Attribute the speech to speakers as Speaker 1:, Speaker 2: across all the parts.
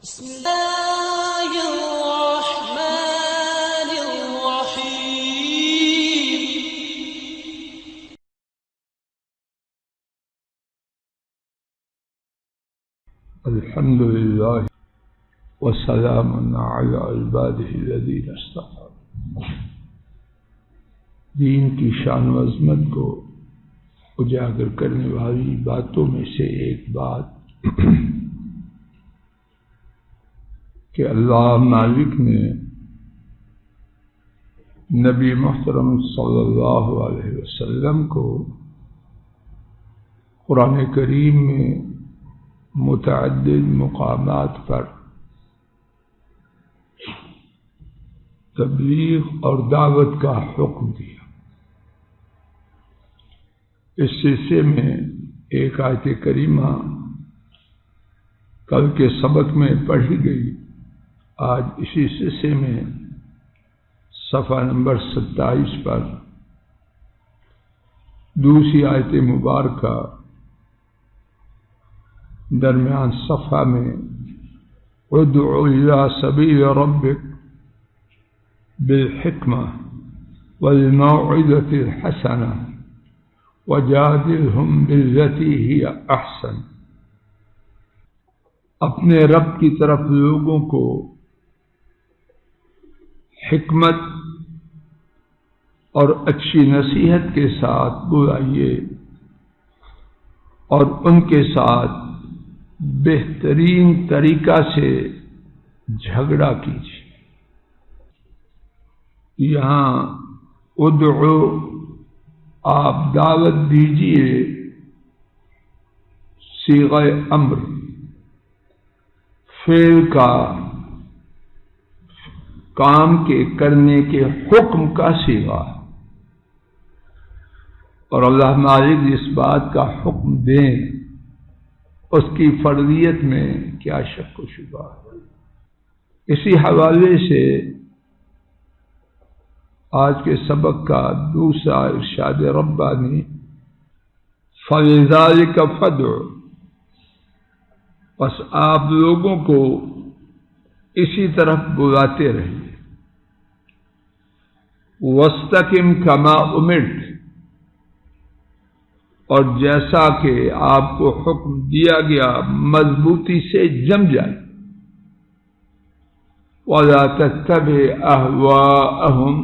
Speaker 1: بسم الله الرحمن الرحيم.
Speaker 2: الحمد لله والسلام على عباده الذين اصطفى. دین کی شان و عظمت کو اجاگر کرنے والی باتوں میں سے ایک بات کہ اللہ مالک نے نبی محترم صلی اللہ علیہ وسلم کو قرآن کریم میں متعدد مقامات پر تبلیغ اور دعوت کا حکم دیا. اس سلسلے میں ایک آیت کریمہ کل کے سبق میں پڑھی گئی. آج اسی سلسلے میں صفحہ نمبر 27 پر دوسری آیت مبارکہ درمیان صفحہ میں ادع الی سبیل ربک بالحکمہ والموعظۃ الحسنہ وجادلہم بالتی ہی احسن. اپنے رب کی طرف لوگوں کو حکمت اور اچھی نصیحت کے ساتھ بلائیے اور ان کے ساتھ بہترین طریقہ سے جھگڑا کیجیے. یہاں ادعو آپ دعوت دیجیے صیغہ امر فعل کا کام کے کرنے کے حکم کا صیغہ ہے، اور اللہ مالک اس بات کا حکم دیں اس کی فرضیت میں کیا شک و شبہ ہے. اسی حوالے سے آج کے سبق کا دوسرا ارشاد ربانی فَلِذَلِكَ فَادْعُ، بس آپ لوگوں کو اسی طرف بلاتے رہیے. وَاسْتَقِمْ كَمَا أُمِرْتَ، اور جیسا کہ آپ کو حکم دیا گیا مضبوطی سے جم جائے. وَلَا تَتَّبِعْ أَهْوَاءَهُمْ،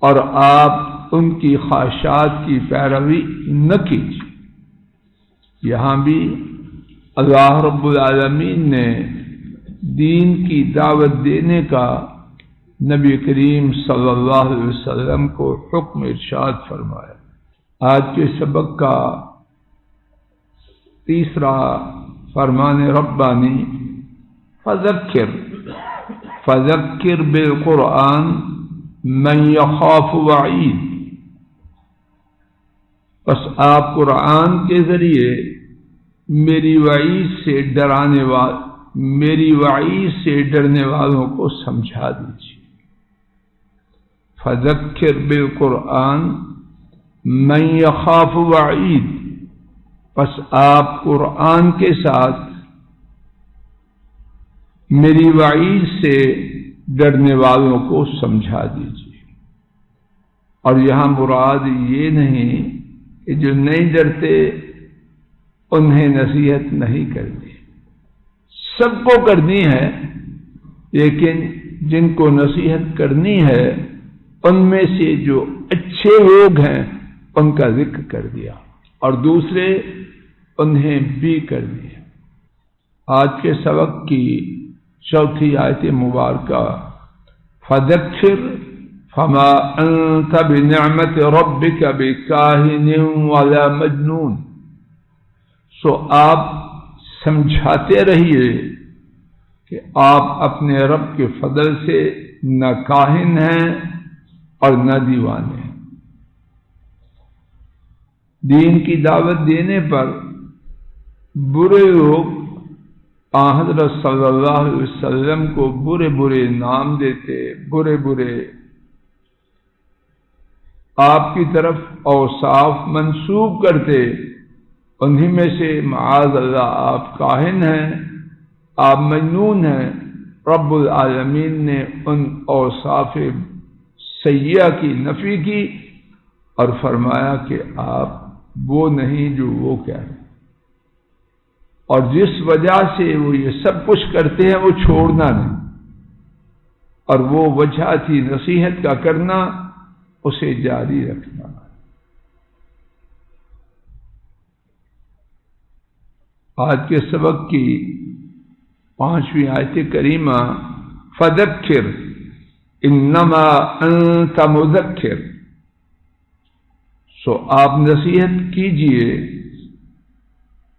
Speaker 2: اور آپ ان کی خواہشات کی پیروی نہ کیجیے. یہاں بھی اللہ رب العالمین نے دین کی دعوت دینے کا نبی کریم صلی اللہ علیہ وسلم کو حکم ارشاد فرمایا. آج کے سبق کا تیسرا فرمان ربانی فذکر بالقرآن من یخاف وعید، بس آپ قرآن کے ذریعے میری وعید سے ڈرنے والوں کو سمجھا دیجیے. فذکر بالقرآن من یخاف وعید، بس آپ قرآن کے ساتھ میری وعید سے ڈرنے والوں کو سمجھا دیجیے. اور یہاں مراد یہ نہیں کہ جو نہیں ڈرتے انہیں نصیحت نہیں کرنی، سب کو کرنی ہے، لیکن جن کو نصیحت کرنی ہے ان میں سے جو اچھے لوگ ہیں ان کا ذکر کر دیا اور دوسرے انہیں بھی کر دیا. آج کے سبق کی چوتھی آیت مبارکہ فذکر فما انت بنعمت ربک بکاہن ولا مجنون، سو آپ سمجھاتے رہیے کہ آپ اپنے رب کے فضل سے نہ کاہن ہیں اور نہ دیوانے ہیں. دین کی دعوت دینے پر برے لوگ حضرت صلی اللہ علیہ وسلم کو برے برے نام دیتے، برے برے آپ کی طرف اوصاف منسوب کرتے. انہی میں سے معاذ اللہ آپ کاہن ہیں آپ مجنون ہیں، رب العالمین نے ان اوصاف سیئہ کی نفی کی اور فرمایا کہ آپ وہ نہیں جو وہ کہہ رہے ہیں، اور جس وجہ سے وہ یہ سب کچھ کرتے ہیں وہ چھوڑنا نہیں، اور وہ وجہ تھی نصیحت کا کرنا، اسے جاری رکھنا۔ آج کے سبق کی 5ویں آیت کریمہ فذکر انما انت مذکر، سو آپ نصیحت کیجئے،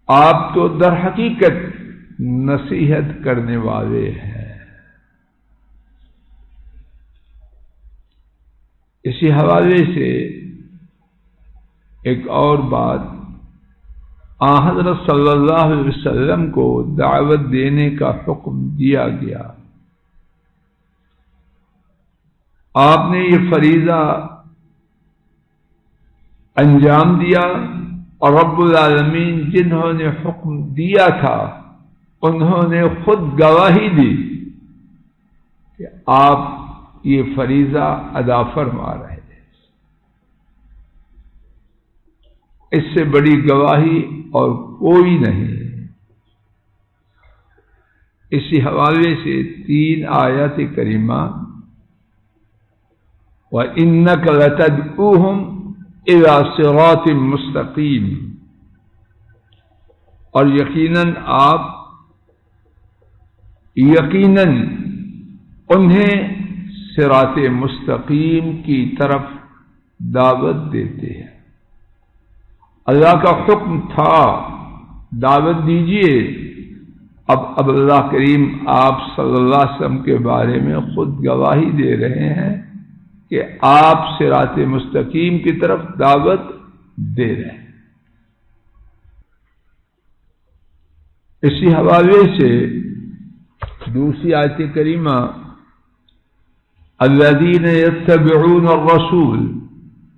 Speaker 2: آپ تو در حقیقت نصیحت کرنے والے ہیں۔ اسی حوالے سے ایک اور بات، حضرت صلی اللہ علیہ وسلم کو دعوت دینے کا حکم دیا گیا، آپ نے یہ فریضہ انجام دیا، اور رب العالمین جنہوں نے حکم دیا تھا انہوں نے خود گواہی دی کہ آپ یہ فریضہ ادا فرما رہے ہیں۔ اس سے بڑی گواہی اور کوئی نہیں۔ اسی حوالے سے 3 آیات کریمہ وَإِنَّكَ لَتَدْعُوهُمْ إِلَىٰ صِرَاطٍ مُسْتَقِيمٍ، اور یقیناً آپ انہیں صراط مستقیم کی طرف دعوت دیتے ہیں۔ اللہ کا حکم تھا دعوت دیجئے، اب اللہ کریم آپ صلی اللہ علیہ وسلم کے بارے میں خود گواہی دے رہے ہیں کہ آپ صراط مستقیم کی طرف دعوت دے رہے ہیں۔ اسی حوالے سے دوسری آیت کریمہ الذین یتبعون الرسول،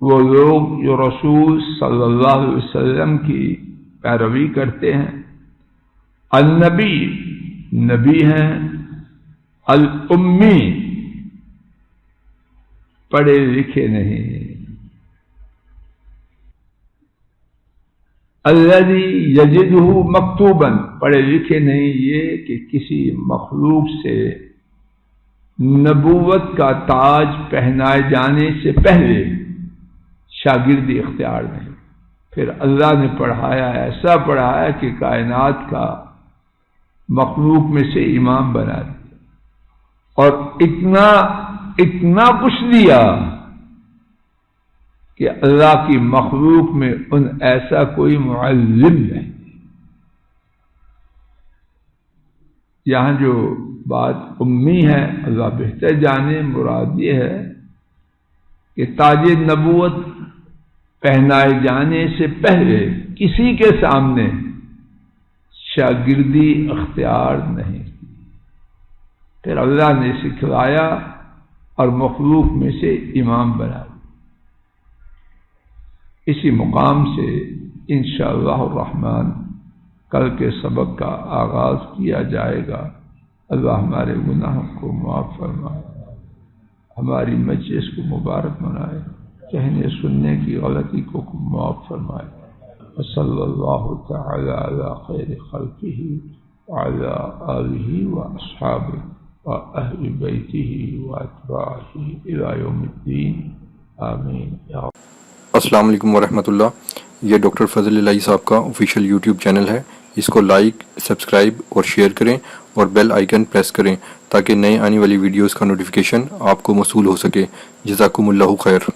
Speaker 2: وہ لوگ جو رسول صلی اللہ علیہ وسلم کی پیروی کرتے ہیں، النبی، نبی ہیں، الامی، پڑھے لکھے نہیں، الذی یجدہ مکتوبا، پڑھے لکھے نہیں یہ کہ کسی مخلوق سے نبوت کا تاج پہنائے جانے سے پہلے شاگردی اختیار نہیں، پھر اللہ نے پڑھایا، ایسا پڑھایا کہ کائنات کا مخلوق میں سے امام بنا دیا، اور اتنا کچھ دیا کہ اللہ کی مخلوق میں ان ایسا کوئی معلم نہیں۔ یہاں جو بات امی ہے اللہ بہتر جانے، مراد یہ ہے کہ تاج نبوت پہنائے جانے سے پہلے کسی کے سامنے شاگردی اختیار نہیں، پھر اللہ نے سکھلایا اور مخلوق میں سے امام بنا دیا۔ اسی مقام سے انشاءاللہ الرحمن کل کے سبق کا آغاز کیا جائے گا۔ اللہ ہمارے گناہوں کو معاف فرمائے، ہماری مجلس کو مبارک بنائے، کہنے سننے کی غلطی کو معاف فرمائے۔ وصلی اللہ تعالی علی خیر خلقہ وعلی آلہ واصحابہ واہل بیتہ واتباعہ الی یوم الدین، آمین۔
Speaker 3: السلام علیکم ورحمۃ اللہ۔ یہ ڈاکٹر فضل الہی صاحب کا آفیشیل یوٹیوب چینل ہے، اس کو لائک، سبسکرائب اور شیئر کریں اور بیل آئیکن پریس کریں تاکہ نئے آنے والی ویڈیوز کا نوٹیفیکیشن آپ کو موصول ہو سکے۔ جزاکم اللہ خیر۔